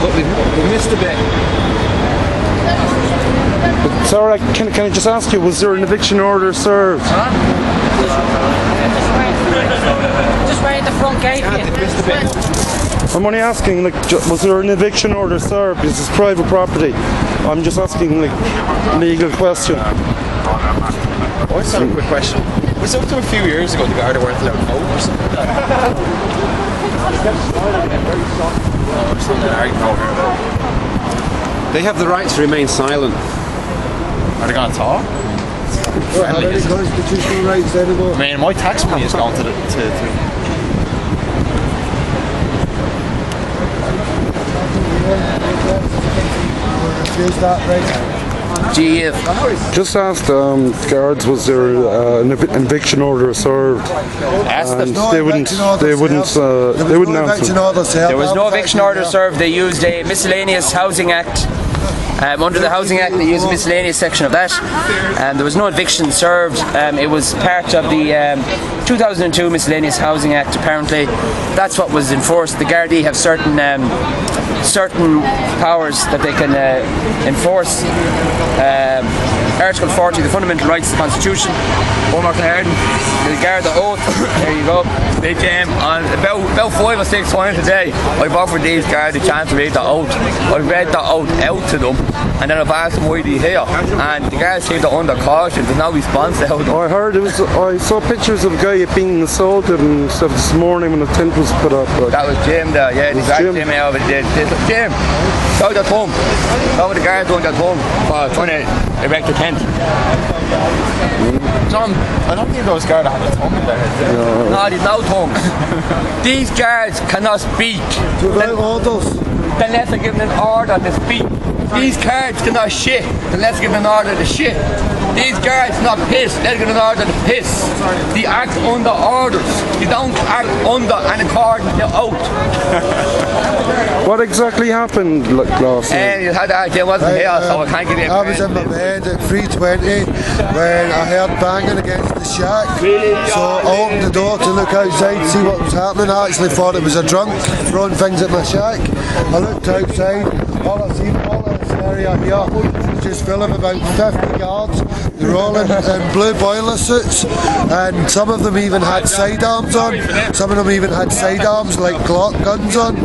But we missed a bit. Sorry, can I just ask you, was there an eviction order served? Just right at the front gate. Missed a bit. I'm only asking, like, was there an eviction order served? This is private property. I'm just asking, like, legal question. I just have a quick question. Was it up to a few years ago the Garda weren't allowed to vote or something like that? They have the right to remain silent. Are they going to talk? Are any constitutional rights anymore? I mean, my tax money is going to the... Refuse that right. Just asked guards, was there an eviction order served? Ask them. They wouldn't answer. There was no eviction order served. They used a miscellaneous housing act. Under the Housing Act, they used a miscellaneous section of that. There was no eviction served. It was part of the 2002 Miscellaneous Housing Act, apparently. That's what was enforced. The Gardai have certain powers that they can enforce. Article 40 of the Fundamental Rights of the Constitution. One more time. The Garda oath. There you go. They came on about 5 or 6 times a day. I've offered these guards a chance to read the oath. I've read the oath out to them, and then I've asked them why they're here. And the guards seem to under caution. There's no response out of them. I heard I saw pictures of a guy being assaulted and stuff this morning when the tent was put up. That was Jim there, yeah, the exact Jim over there. Jim, go to home. Go with the guards going at home for trying to erect a tent. John, I don't think those guards have a tongue in their head. No, there's no tongue. These guards cannot speak. Unless they're given an order to speak. These guards cannot shit unless they're given an order to shit. These guards not piss, they're given an order to piss. They act under orders. They don't act under and according to oath. What exactly happened last night? You had that, I wasn't here, so I can't give you a I was in my bed at 3:20 when I heard banging against the shack. So I opened the door to look outside, see what was happening. I actually thought it was a drunk throwing things at my shack. I looked outside, all I seen, all this area here was just full of about 50 guards. They're all in blue boiler suits, and some of them even had sidearms on. Some of them even had sidearms like Glock guns on.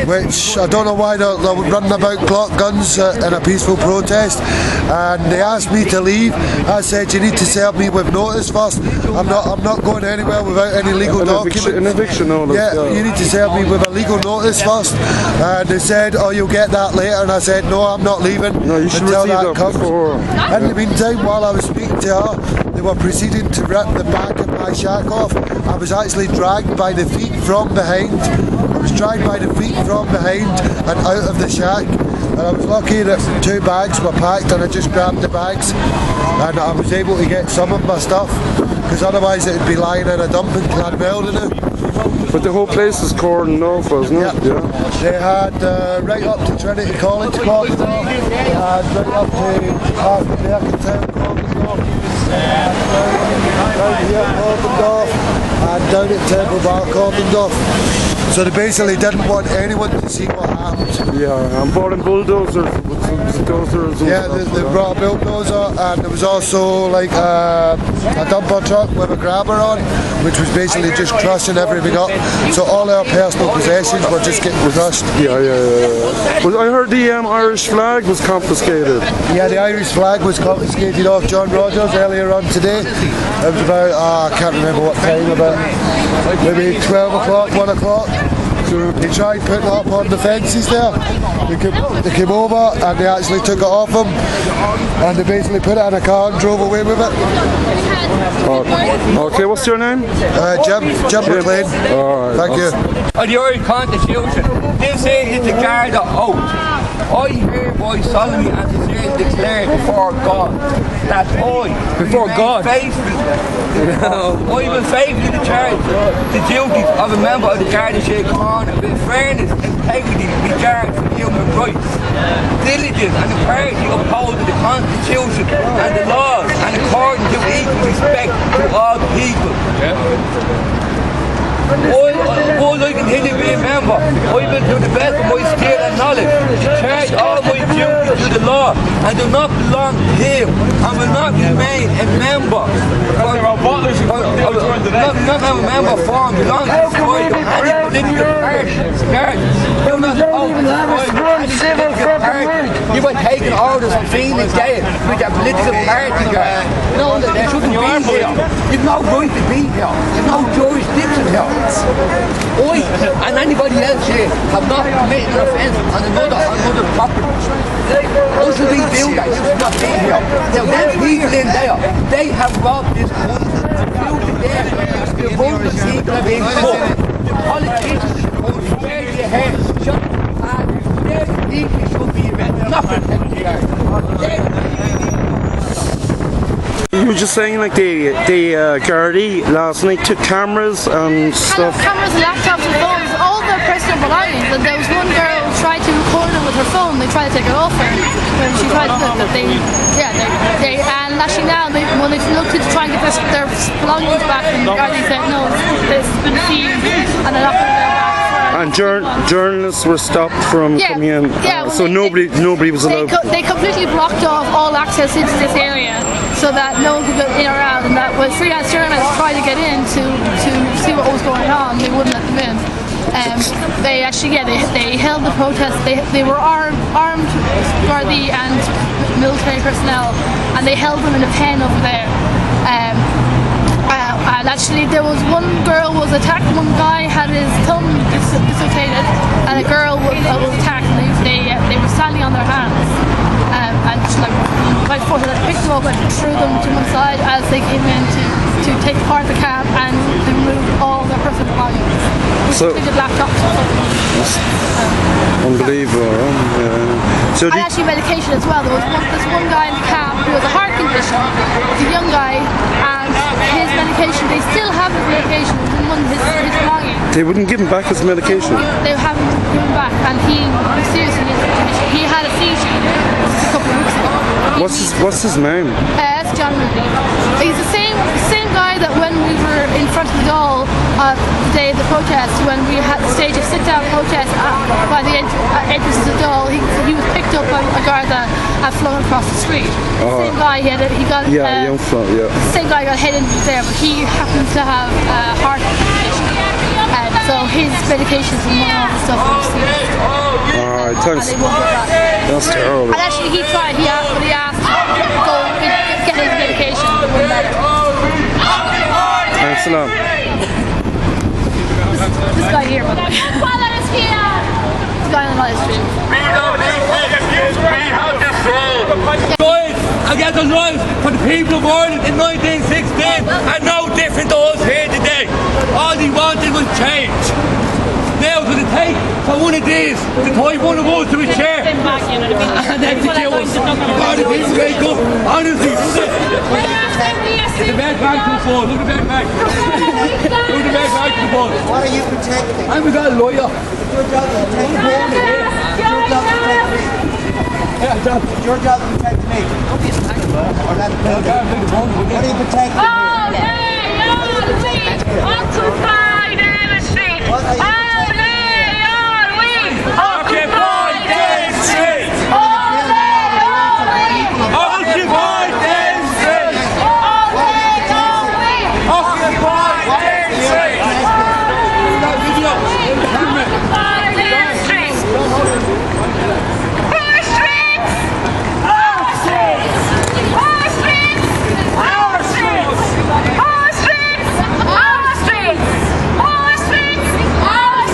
Which I don't know why they're running about Glock guns in a peaceful protest, and they asked me to leave. I said, you need to serve me with notice first. I'm not going anywhere without any legal documents. An eviction order. Yeah, you need to serve me with a legal notice first. And they said, oh, you'll get that later, and I said, no, I'm not leaving until that comes. In the meantime, while I was speaking to her, they were proceeding to rip the back of my shack off. I was actually dragged by the feet from behind. I was dragged by the feet from behind and out of the shack, and I was lucky that 2 bags were packed, and I just grabbed the bags and I was able to get some of my stuff, because otherwise it would be lying in a dump in Clanwell now. But the whole place is cordoned off, wasn't it? Yeah. They had right up to Trinity College cordoned off, they had right up to half the Mercantile cordoned off, down here cordoned off, and down at Temple Bar cordoned off. So they basically didn't want anyone to see what happened. Yeah, and brought in bulldozers. Yeah, they brought a bulldozer, and there was also like a dumper truck with a grabber on, which was basically just crushing everything up. So all our personal possessions were just getting crushed. Yeah. Well, I heard the Irish flag was confiscated. Yeah, the Irish flag was confiscated off John Rogers earlier on today. It was about, I can't remember what time, about maybe 12 o'clock, 1 o'clock. So they tried putting it up on the fences there. They came over and they actually took it off them, and they basically put it in a car and drove away with it. Okay, what's your name? Jim McLean. Alright. Thank you. On the Irish Constitution, this is the Garda oath. I hereby solemnly and sincerely declare before God that before God, I will faithfully discharge the duties of a member of the Garda Síochána with fairness, integrity, regard for human rights, diligence and impartiality upholding the Constitution and the laws, and according to equal respect to all people. All I continue to be a member, I will do the best of my skill and knowledge knowledge, discharge all my duties to the law, and do not belong to him, and will not remain a member. Not a member form belonging to any political party. Do not own any political party. You were taking orders from feeling gay with your political party, guys. No, they shouldn't be here. You've no right to be here. You've no jurisdiction here. I and anybody else here have not committed an offence on another property. How should we do that? You should not be here. Now, them people in there, they have robbed this country. The voting people are being cut. The politicians in the country, where do you hear? Shut up. Their people should be arrested, not protected. You were just saying like the Gardai last night took cameras and stuff. Cameras, laptops and phones, all their personal belongings. And there was one girl who tried to record it with her phone. They tried to take it off her when she tried to and actually now when they looked to try and get their belongings back, and Gardai said no, this has been seized and they're not going to go back. And journalists were stopped from coming in, so nobody was allowed. They completely blocked off all access into this area, so that no one could get in or out. And that when freelance journalists tried to get in to see what was going on, they wouldn't let them in. They actually, they held the protest. They were armed Gardai and military personnel, and they held them in a pen over there. And actually, there was one girl was attacked. One guy had his thumb dislocated, and a girl was attacked. And they were standing on their hands, and by force, they picked them up and threw them to one side as they came in to take apart the cab and remove all their personal belongings. So Laptops. unbelievable. So And actually medication as well. There was this one guy in the cab who has a heart condition. He's a young guy, and his medication, they still have his medication in one of his belongings. they wouldn't give him back his medication. They haven't given back, and he was seriously in his condition. He had a seizure a couple of weeks ago. What's his name? It's John Ruby. He's the same guy that when we were in front of the Dáil the day of the protest, when we had the stage of sit-down protest by the entrance to the Dáil, he was picked up by a Garda and flung across the street. Same guy, same guy got hit in there, but he happens to have a heart condition. So his medications and all the stuff were seized. Alright, thanks. And they won't give that. That's terrible. And actually he tried, he asked to go get his medication. Thanks a lot. This guy here, by the way. This guy on the live stream. Against the lives for the people of Ireland in 1916 are no different to us here today. All they wanted was change. Now to the take for one of these to tie one of us to a chair and execute us. God, the people wake up, honestly. The bad back to the ball, look at the bad back. Look at the bad back to the ball. What are you protecting? I'm a guy lawyer. Your job to protect me. Your job to protect me. Your job to protect me. Don't be attacked, or that building. What are you protecting here? Occupy David Street! Occupy David Street! Occupy David Street! Occupy David Street! Pearse Street! Our streets! Our streets! Our streets! Our streets! Our streets! Our streets! Our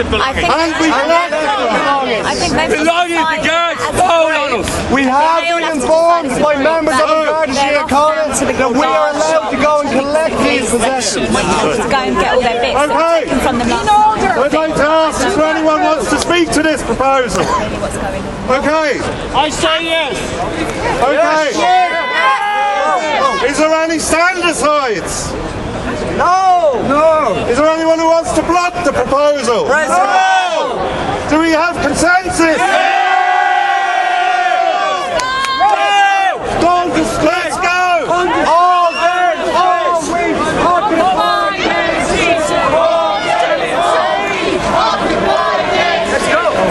it belonging? And we collected belongings. I think members Belonging to guards fall on us. We have been informed by members of the Garda Síochána that we are allowed to go and collect these possessions. to go and get all their bits Okay. taken from them last I'd like to ask if anyone wants to speak to this proposal. Okay. I say yes. Okay. Is there any stand-asides? No! No. Is there anyone who wants to block the proposal? No! Do we have consensus? Don't just let's go! All we've talking about. Let's go!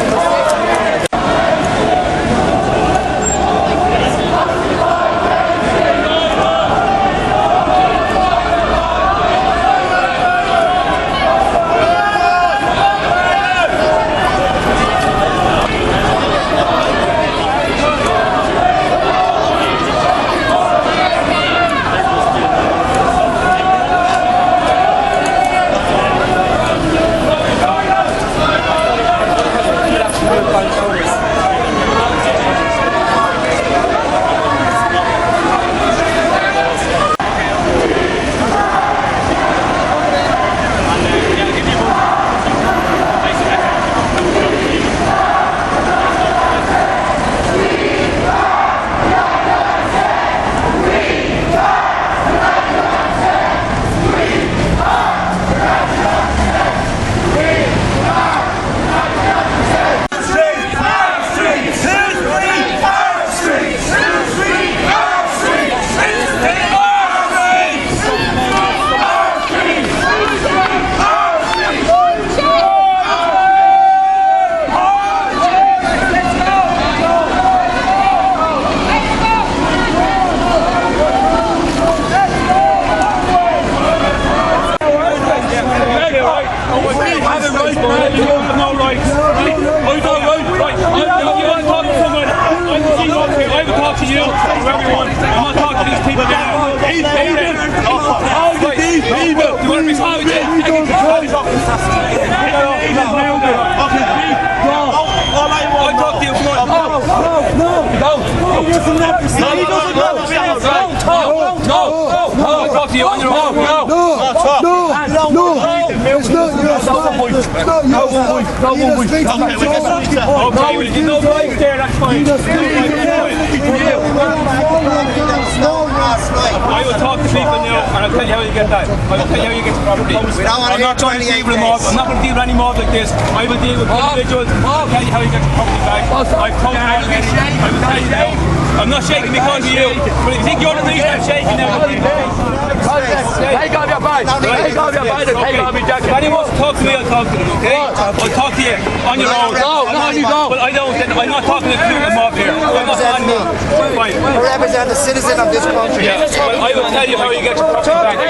I will talk to people now and I'll tell you how you get that. I will tell you how you get the property. I'm not going to deal with mobs. I'm not going to deal with any mobs like this. I will deal with individuals. I'll tell you how you get the property back. I've told you already. I will tell you now. I'm not shaking because of you. But if you think you're the reason I'm shaking now, take off your badge. Take off your badge and take off your jacket. If anyone wants to talk to me, I'll talk to them, okay? I'll talk to you on your own. No, you don't. Well, I don't. I'm not talking to the mob here. I'm not talking to them. Fine. I represent the citizen of this country. Yeah, well, I will tell you how you get your property back.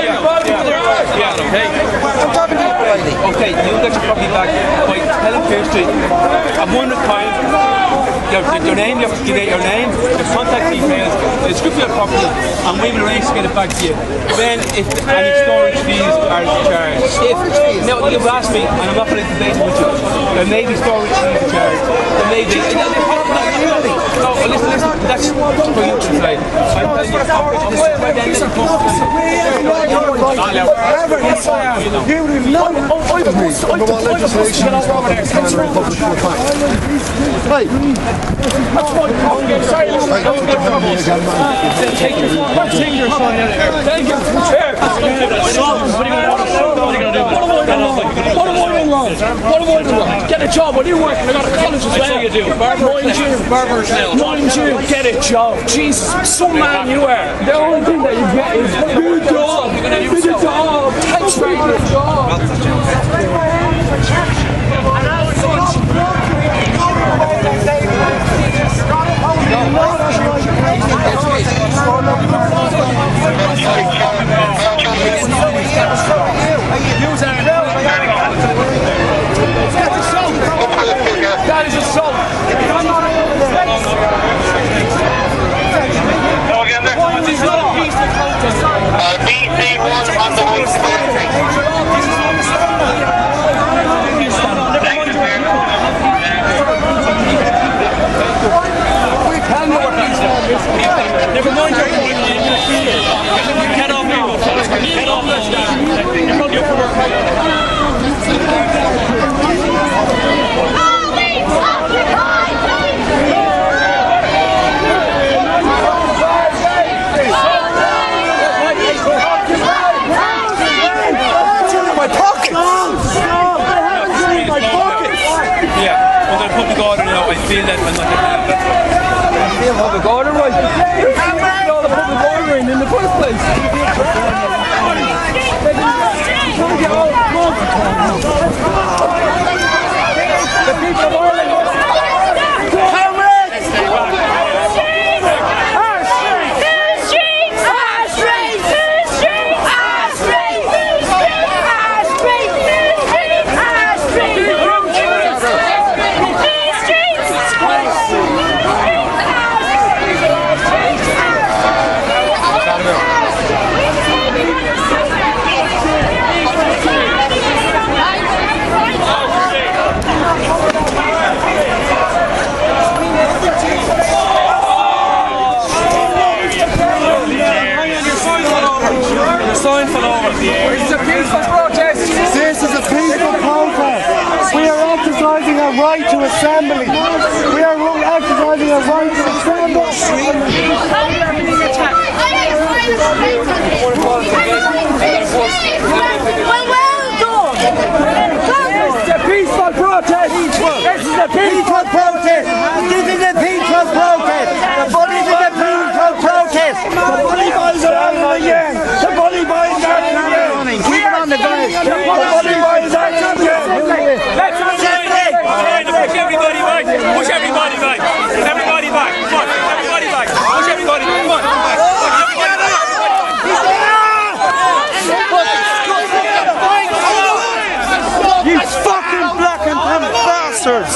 Yeah, okay. I'm talking to you politely. Okay, you'll get your property back by telling Pearse Street at one time your name, you have to give out your name, your contact details, the description of your property, and we will arrange to get it back to you. Then, if any storage fees are charged, now you've asked me, and I'm not going to debate with you, there may be storage fees charged, there may be. No, listen, that's for you to decide. I'm telling you, Get a job. What are you working? I got a college as well. You do. Barber's now. Mind you, get a job. Jesus, some man you are. The only thing that you get is good job. Good job. Thanks for your job. That is assault. Go again there. What is not a peaceful protest? BC1 on the way to public order, right? You're breaking all the public ordering in the first place. The people of Ireland. It's a peaceful protest. This is a peaceful protest. We are exercising our right to assembly. We are exercising our right to assemble. It's a peaceful protest. This is a peaceful protest. This is a peaceful protest. The bullies is a peaceful protest. The bully boys are out again. The bully boys are out again. Keep it on the guys. The bully boys are out again. Let's push everybody back. Push everybody back. Everybody back. Come on. Everybody back. Push everybody. Come on. You fucking black and tan bastards!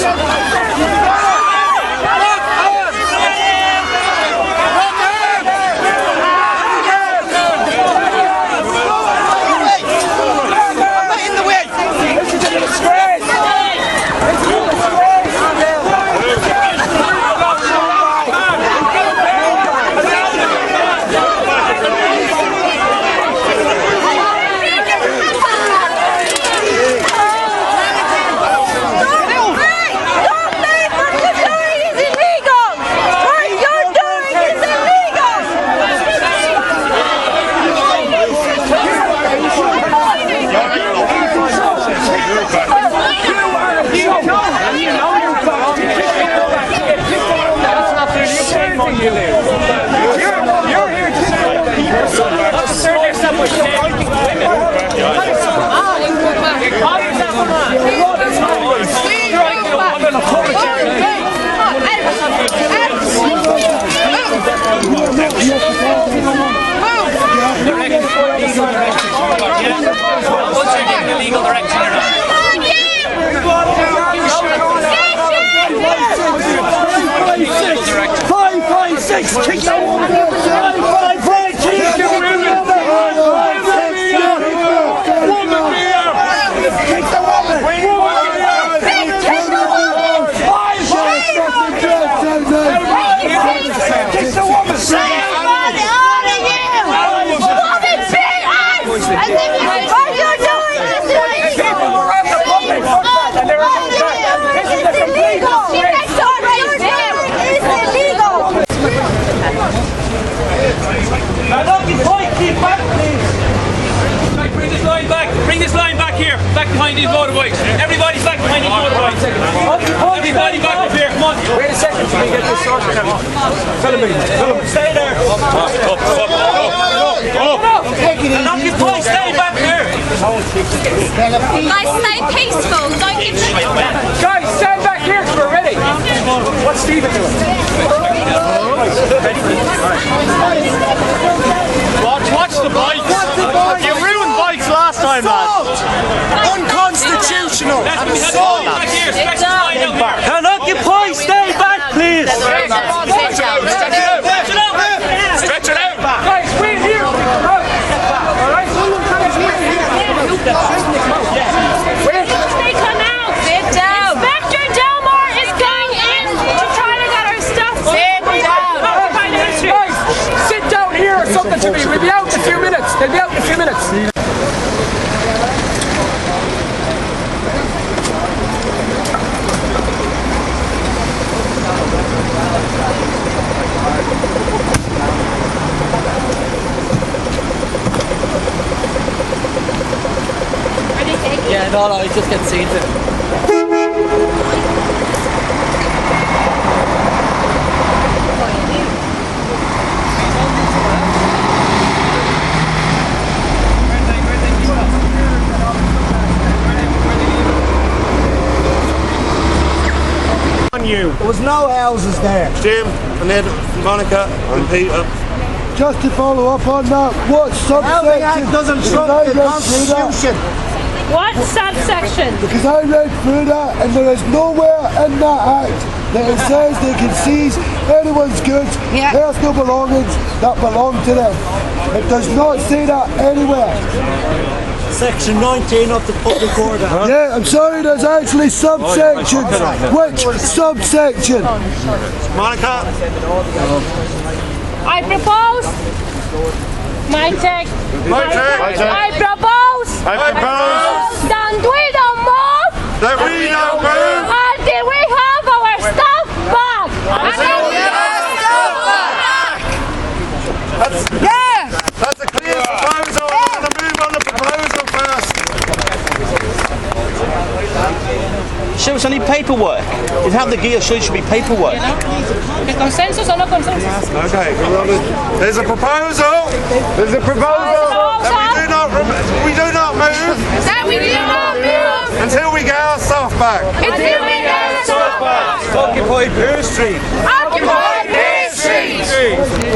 Legal direction or not? 556, kick that woman. 556, kick the woman. 556, woman here. Kick the woman. Kick the woman. Bring this line back here, back behind these motorbikes. Everybody back behind these motorbikes. Everybody back up here, come on. Wait a second till we get this sorted out. Tell him, stay there. Occupy, stay back here. Guys, stay peaceful. Don't give them. Guys, stand back here because we're ready. What's Stephen doing? Watch the bikes. You ruined bikes last time, lads. Unconstitutional. Assault. Back here, stretch the line out here. Can Occupy stay back, please? Stretch it out. Stretch it out. Guys, wait here. All right. They come out. Sit down. Inspector Delmar is going in to try to get our stuff. Sit down. Guys, sit down here or something to me. We'll be out in a few minutes. They'll be out in a few minutes. Yeah, no, he's just getting seated. Point. There was no houses there. Jim, and then Monica, and Peter. Just to follow up on that, what Housing Act subsection? doesn't Because trump I the read through that. Constitution. What subsection? Because I read through that, and there is nowhere in that act that it says they can seize anyone's goods, personal belongings that belong to them. It does not say that anywhere. Section 19 of the Public Order. Yeah, I'm sorry, there's actually subsections. Which subsection? Monica? I propose. My check. I propose. That we don't move. That we don't move. Until we have our stuff back. That's a clear proposal. I'm going to move on the proposal first. Show us any paperwork. If have the gear, should be paperwork. ¿Consensus o no consensus? Okay, there's a proposal. There's a proposal that we do not move. That we do not move. Until we get our stuff back. Until we get our stuff back. Occupy Pearse Street. Occupy Pearse Street.